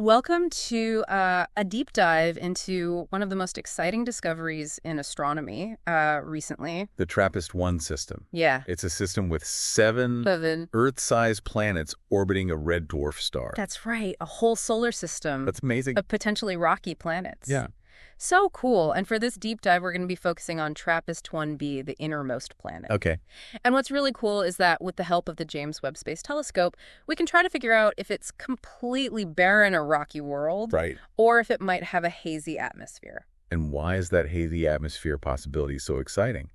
Welcome to a deep dive into one of the most exciting discoveries in astronomy recently. The TRAPPIST-1 system. Yeah. It's a system with seven Seven. Earth-sized planets orbiting a red dwarf star. That's right, a whole solar system That's amazing. of potentially rocky planets. Yeah. So cool. And for this deep dive, we're going to be focusing on TRAPPIST-1b, the innermost planet. Okay. And what's really cool is that with the help of the James Webb Space Telescope, we can try to figure out if it's completely barren or rocky world, Right. or if it might have a hazy atmosphere. And why is that hazy atmosphere possibility so exciting?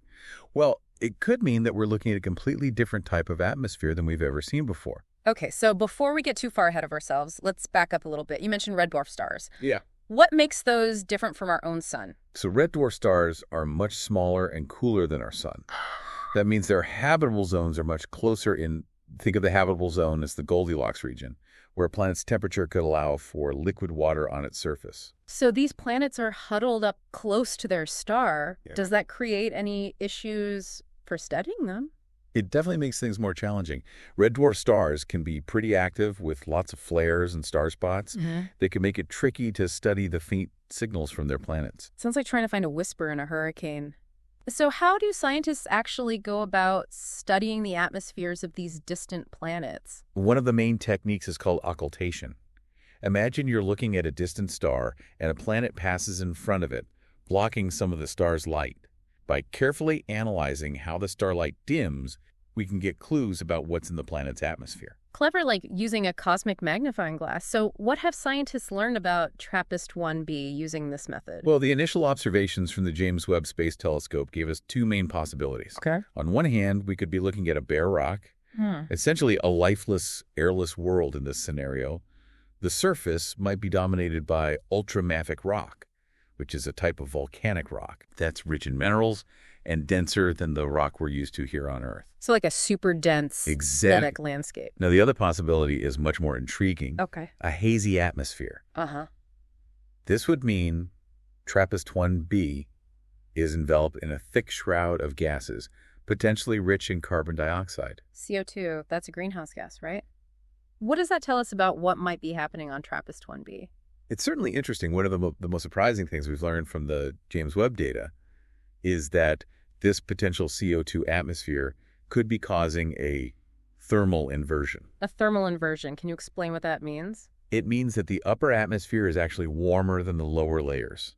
Well, it could mean that we're looking at a completely different type of atmosphere than we've ever seen before. Okay, so before we get too far ahead of ourselves, let's back up a little bit. You mentioned red dwarf stars. Yeah. What makes those different from our own sun? So red dwarf stars are much smaller and cooler than our sun. That means their habitable zones are much closer in, think of the habitable zone as the Goldilocks region, where a planet's temperature could allow for liquid water on its surface. So these planets are huddled up close to their star. Yeah. Does that create any issues for studying them? It definitely makes things more challenging. Red dwarf stars can be pretty active with lots of flares and star spots. They can make it tricky to study the faint signals from their planets. Sounds like trying to find a whisper in a hurricane. So how do scientists actually go about studying the atmospheres of these distant planets? One of the main techniques is called occultation. Imagine you're looking at a distant star and a planet passes in front of it, blocking some of the star's light. By carefully analyzing how the starlight dims, we can get clues about what's in the planet's atmosphere. Clever, like using a cosmic magnifying glass. So what have scientists learned about TRAPPIST-1b using this method? Well, the initial observations from the James Webb Space Telescope gave us two main possibilities. Okay. On one hand, we could be looking at a bare rock, essentially a lifeless, airless world in this scenario. The surface might be dominated by ultramafic rock, which is a type of volcanic rock that's rich in minerals and denser than the rock we're used to here on Earth. So like a super dense static landscape. Now, the other possibility is much more intriguing. Okay. A hazy atmosphere. Uh-huh. This would mean TRAPPIST-1b is enveloped in a thick shroud of gases, potentially rich in carbon dioxide. CO2, that's a greenhouse gas, right? What does that tell us about what might be happening on TRAPPIST-1b? It's certainly interesting. One of the most surprising things we've learned from the James Webb data is that this potential CO2 atmosphere could be causing a thermal inversion. A thermal inversion. Can you explain what that means? It means that the upper atmosphere is actually warmer than the lower layers.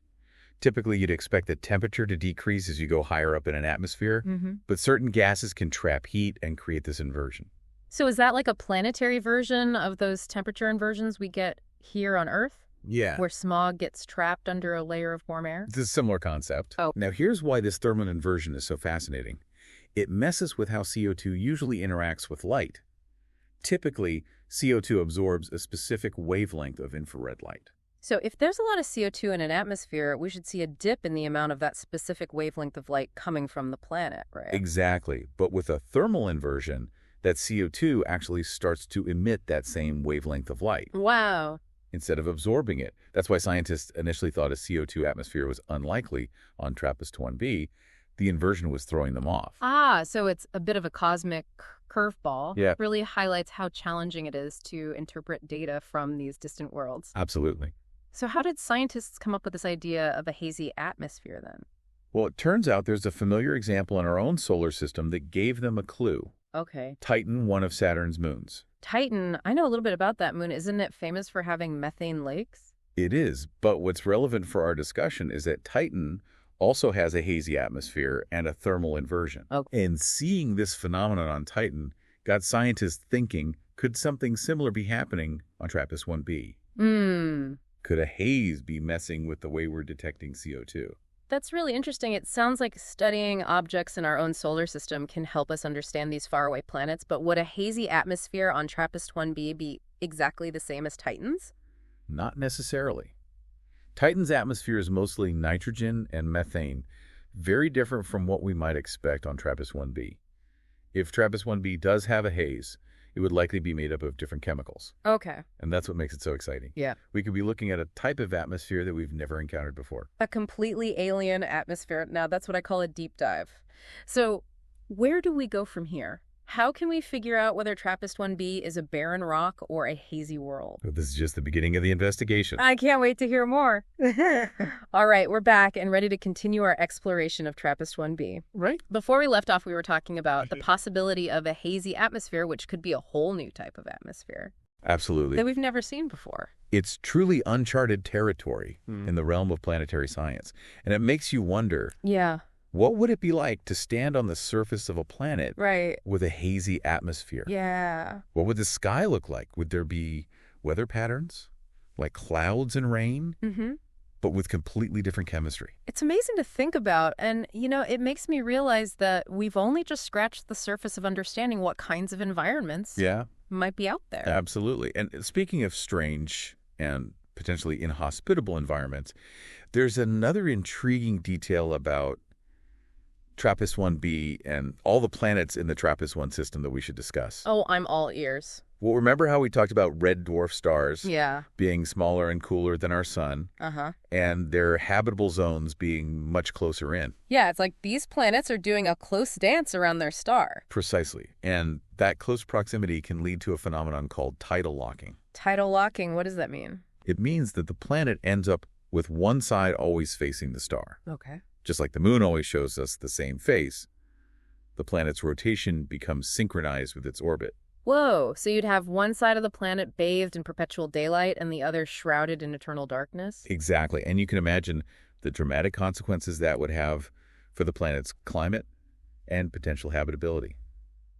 Typically, you'd expect the temperature to decrease as you go higher up in an atmosphere, but certain gases can trap heat and create this inversion. So is that like a planetary version of those temperature inversions we get here on Earth? Yeah. Where smog gets trapped under a layer of warm air? It's a similar concept. Oh. Now, here's why this thermal inversion is so fascinating. It messes with how CO2 usually interacts with light. Typically, CO2 absorbs a specific wavelength of infrared light. So if there's a lot of CO2 in an atmosphere, we should see a dip in the amount of that specific wavelength of light coming from the planet, right? Exactly. But with a thermal inversion, that CO2 actually starts to emit that same wavelength of light. Wow. Instead of absorbing it. That's why scientists initially thought a CO2 atmosphere was unlikely on TRAPPIST-1b. The inversion was throwing them off. Ah, so it's a bit of a cosmic curveball. Yeah. Really highlights how challenging it is to interpret data from these distant worlds. Absolutely. So how did scientists come up with this idea of a hazy atmosphere then? Well, it turns out there's a familiar example in our own solar system that gave them a clue. Okay. Titan, one of Saturn's moons. Titan, I know a little bit about that moon. Isn't it famous for having methane lakes? It is, but what's relevant for our discussion is that Titan also has a hazy atmosphere and a thermal inversion. Okay. And seeing this phenomenon on Titan got scientists thinking, could something similar be happening on TRAPPIST-1b? Could a haze be messing with the way we're detecting CO2? That's really interesting. It sounds like studying objects in our own solar system can help us understand these faraway planets, but would a hazy atmosphere on TRAPPIST-1b be exactly the same as Titan's? Not necessarily. Titan's atmosphere is mostly nitrogen and methane, very different from what we might expect on TRAPPIST-1b. If TRAPPIST-1b does have a haze, it would likely be made up of different chemicals. Okay. And that's what makes it so exciting. Yeah. We could be looking at a type of atmosphere that we've never encountered before. A completely alien atmosphere. Now, that's what I call a deep dive. So where do we go from here? How can we figure out whether TRAPPIST-1b is a barren rock or a hazy world? Well, this is just the beginning of the investigation. I can't wait to hear more. All right, we're back and ready to continue our exploration of TRAPPIST-1b. Right. Before we left off, we were talking about the possibility of a hazy atmosphere, which could be a whole new type of atmosphere Absolutely. that we've never seen before. It's truly uncharted territory in the realm of planetary science. And it makes you wonder, Yeah, what would it be like to stand on the surface of a planet right. with a hazy atmosphere? Yeah. What would the sky look like? Would there be weather patterns, like clouds and rain, but with completely different chemistry? It's amazing to think about, and, it makes me realize that we've only just scratched the surface of understanding what kinds of environments might be out there. Absolutely. And speaking of strange and potentially inhospitable environments, there's another intriguing detail about TRAPPIST-1b and all the planets in the TRAPPIST-1 system that we should discuss. Oh, I'm all ears. Well, remember how we talked about red dwarf stars Yeah. being smaller and cooler than our sun, and their habitable zones being much closer in? Yeah, it's like these planets are doing a close dance around their star. Precisely. And that close proximity can lead to a phenomenon called tidal locking. Tidal locking, what does that mean? It means that the planet ends up with one side always facing the star. Okay. Just like the moon always shows us the same face, the planet's rotation becomes synchronized with its orbit. Whoa, so you'd have one side of the planet bathed in perpetual daylight and the other shrouded in eternal darkness? Exactly. And you can imagine the dramatic consequences that would have for the planet's climate and potential habitability.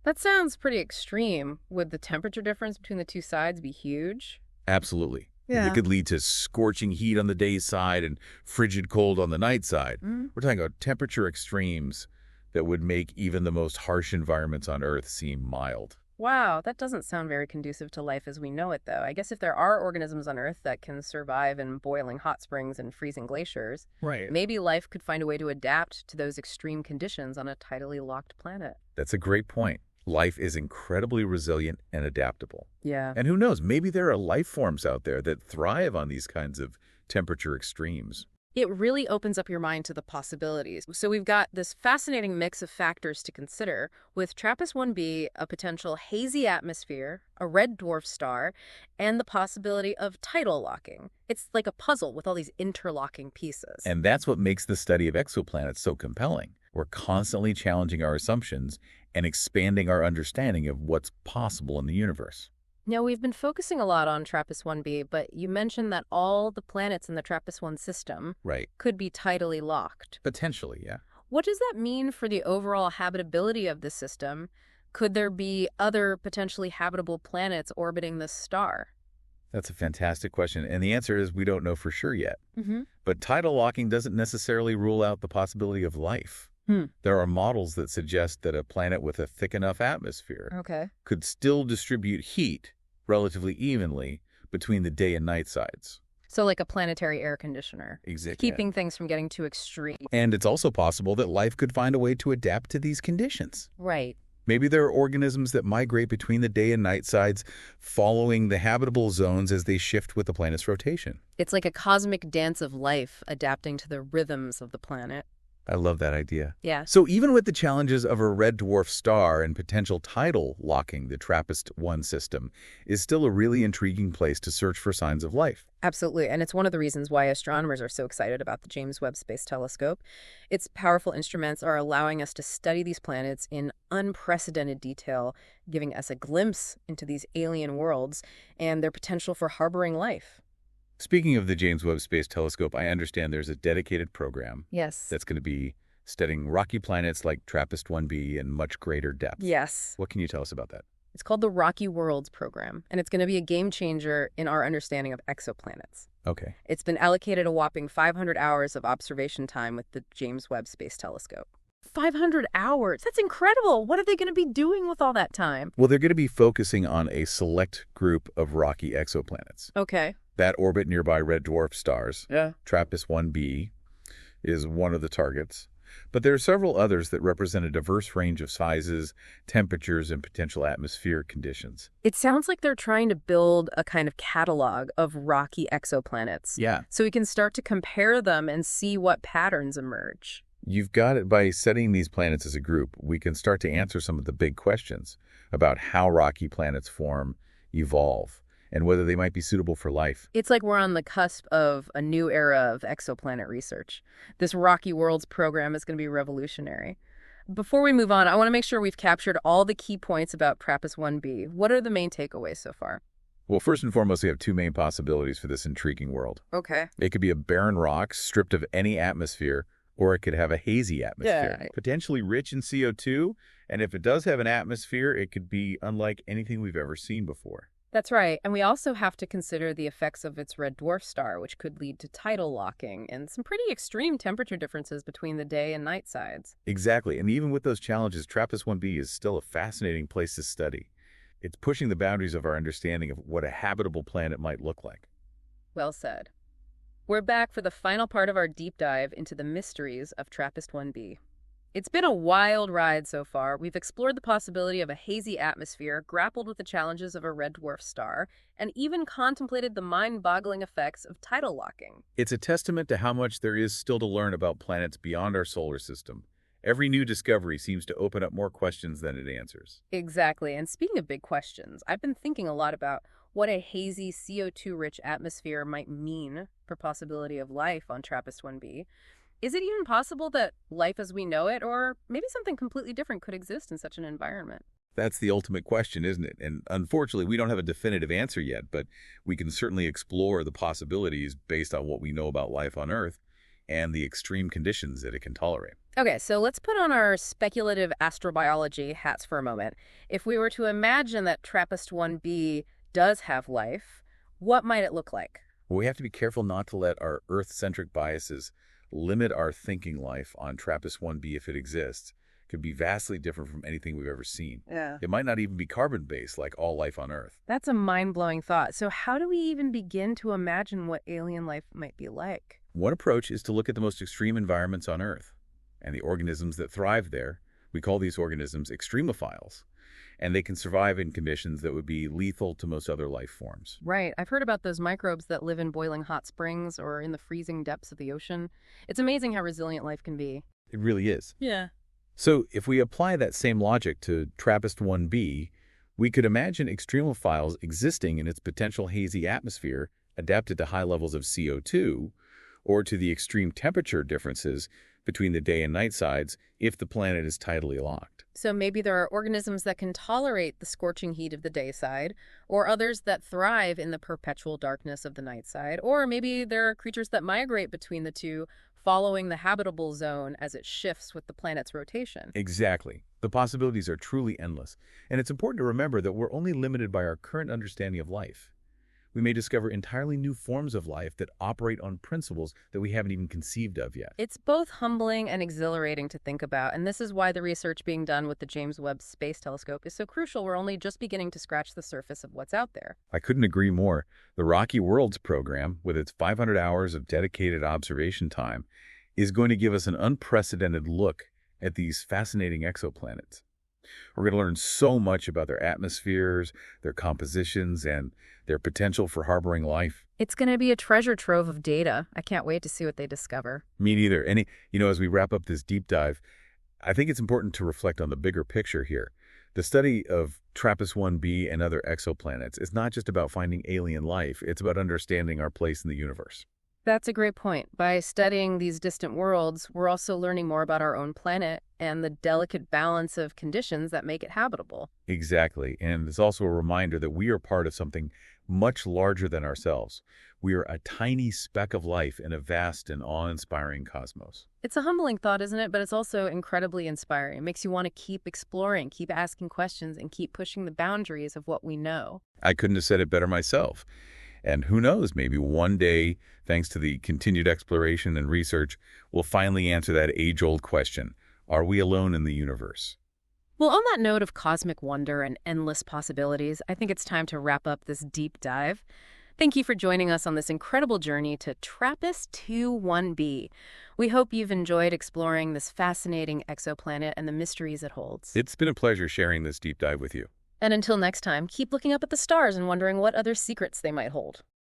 That sounds pretty extreme. Would the temperature difference between the two sides be huge? Absolutely. Yeah. It could lead to scorching heat on the day side and frigid cold on the night side. We're talking about temperature extremes that would make even the most harsh environments on Earth seem mild. Wow, that doesn't sound very conducive to life as we know it, though. I guess if there are organisms on Earth that can survive in boiling hot springs and freezing glaciers, maybe life could find a way to adapt to those extreme conditions on a tidally locked planet. That's a great point. Life is incredibly resilient and adaptable. Yeah. And who knows, maybe there are life forms out there that thrive on these kinds of temperature extremes. It really opens up your mind to the possibilities. So we've got this fascinating mix of factors to consider, with TRAPPIST-1b, a potential hazy atmosphere, a red dwarf star, and the possibility of tidal locking. It's like a puzzle with all these interlocking pieces. And that's what makes the study of exoplanets so compelling. We're constantly challenging our assumptions and expanding our understanding of what's possible in the universe. Now, we've been focusing a lot on TRAPPIST-1b, but you mentioned that all the planets in the TRAPPIST-1 system could be tidally locked. Potentially, yeah. What does that mean for the overall habitability of the system? Could there be other potentially habitable planets orbiting this star? That's a fantastic question, and the answer is we don't know for sure yet. But tidal locking doesn't necessarily rule out the possibility of life. There are models that suggest that a planet with a thick enough atmosphere could still distribute heat relatively evenly between the day and night sides. So like a planetary air conditioner. Exactly. Keeping things from getting too extreme. And it's also possible that life could find a way to adapt to these conditions. Right. Maybe there are organisms that migrate between the day and night sides, following the habitable zones as they shift with the planet's rotation. It's like a cosmic dance of life adapting to the rhythms of the planet. I love that idea. Yeah. So even with the challenges of a red dwarf star and potential tidal locking, the TRAPPIST-1 system is still a really intriguing place to search for signs of life. Absolutely. And it's one of the reasons why astronomers are so excited about the James Webb Space Telescope. Its powerful instruments are allowing us to study these planets in unprecedented detail, giving us a glimpse into these alien worlds and their potential for harboring life. Speaking of the James Webb Space Telescope, I understand there's a dedicated program that's going to be studying rocky planets like TRAPPIST-1b in much greater depth. Yes. What can you tell us about that? It's called the Rocky Worlds Program, and it's going to be a game changer in our understanding of exoplanets. Okay. It's been allocated a whopping 500 hours of observation time with the James Webb Space Telescope. 500 hours. That's incredible. What are they going to be doing with all that time? Well, they're going to be focusing on a select group of rocky exoplanets Okay. that orbit nearby red dwarf stars. Yeah. TRAPPIST-1b is one of the targets. But there are several others that represent a diverse range of sizes, temperatures, and potential atmospheric conditions. It sounds like they're trying to build a kind of catalog of rocky exoplanets. Yeah. So we can start to compare them and see what patterns emerge. You've got it. By studying these planets as a group, we can start to answer some of the big questions about how rocky planets form, evolve, and whether they might be suitable for life. It's like we're on the cusp of a new era of exoplanet research. This Rocky Worlds program is going to be revolutionary. Before we move on, I want to make sure we've captured all the key points about TRAPPIST-1b. What are the main takeaways so far? Well, first and foremost, we have two main possibilities for this intriguing world. Okay. It could be a barren rock stripped of any atmosphere, or it could have a hazy atmosphere, Yeah. potentially rich in CO2, and if it does have an atmosphere, it could be unlike anything we've ever seen before. That's right. And we also have to consider the effects of its red dwarf star, which could lead to tidal locking and some pretty extreme temperature differences between the day and night sides. Exactly, and even with those challenges, TRAPPIST-1b is still a fascinating place to study. It's pushing the boundaries of our understanding of what a habitable planet might look like. Well said. We're back for the final part of our deep dive into the mysteries of TRAPPIST-1b. It's been a wild ride so far. We've explored the possibility of a hazy atmosphere, grappled with the challenges of a red dwarf star, and even contemplated the mind-boggling effects of tidal locking. It's a testament to how much there is still to learn about planets beyond our solar system. Every new discovery seems to open up more questions than it answers. Exactly. And speaking of big questions, I've been thinking a lot about what a hazy CO2-rich atmosphere might mean for possibility of life on TRAPPIST-1b. Is it even possible that life as we know it, or maybe something completely different, could exist in such an environment? That's the ultimate question, isn't it? And unfortunately, we don't have a definitive answer yet, but we can certainly explore the possibilities based on what we know about life on Earth and the extreme conditions that it can tolerate. Okay, so let's put on our speculative astrobiology hats for a moment. If we were to imagine that TRAPPIST-1b does have life, what might it look like? We have to be careful not to let our Earth-centric biases limit our thinking. Life on TRAPPIST-1b, if it exists, could be vastly different from anything we've ever seen. Yeah. It might not even be carbon-based like all life on Earth. That's a mind-blowing thought. So how do we even begin to imagine what alien life might be like? One approach is to look at the most extreme environments on Earth and the organisms that thrive there. We call these organisms extremophiles, and they can survive in conditions that would be lethal to most other life forms. Right. I've heard about those microbes that live in boiling hot springs or in the freezing depths of the ocean. It's amazing how resilient life can be. It really is. Yeah. So if we apply that same logic to TRAPPIST-1b, we could imagine extremophiles existing in its potential hazy atmosphere adapted to high levels of CO2 or to the extreme temperature differences between the day and night sides if the planet is tidally locked. So maybe there are organisms that can tolerate the scorching heat of the day side, or others that thrive in the perpetual darkness of the night side, or maybe there are creatures that migrate between the two, following the habitable zone as it shifts with the planet's rotation. Exactly. The possibilities are truly endless, and it's important to remember that we're only limited by our current understanding of life. We may discover entirely new forms of life that operate on principles that we haven't even conceived of yet. It's both humbling and exhilarating to think about, and this is why the research being done with the James Webb Space Telescope is so crucial. We're only just beginning to scratch the surface of what's out there. I couldn't agree more. The Rocky Worlds program, with its 500 hours of dedicated observation time, is going to give us an unprecedented look at these fascinating exoplanets. We're going to learn so much about their atmospheres, their compositions, and their potential for harboring life. It's going to be a treasure trove of data. I can't wait to see what they discover. Me neither. And, as we wrap up this deep dive, I think it's important to reflect on the bigger picture here. The study of TRAPPIST-1b and other exoplanets is not just about finding alien life. It's about understanding our place in the universe. That's a great point. By studying these distant worlds, we're also learning more about our own planet and the delicate balance of conditions that make it habitable. Exactly. And it's also a reminder that we are part of something much larger than ourselves. We are a tiny speck of life in a vast and awe-inspiring cosmos. It's a humbling thought, isn't it? But it's also incredibly inspiring. It makes you want to keep exploring, keep asking questions, and keep pushing the boundaries of what we know. I couldn't have said it better myself. And who knows, maybe one day, thanks to the continued exploration and research, we'll finally answer that age-old question: are we alone in the universe? Well, on that note of cosmic wonder and endless possibilities, I think it's time to wrap up this deep dive. Thank you for joining us on this incredible journey to TRAPPIST-1b. We hope you've enjoyed exploring this fascinating exoplanet and the mysteries it holds. It's been a pleasure sharing this deep dive with you. And until next time, keep looking up at the stars and wondering what other secrets they might hold.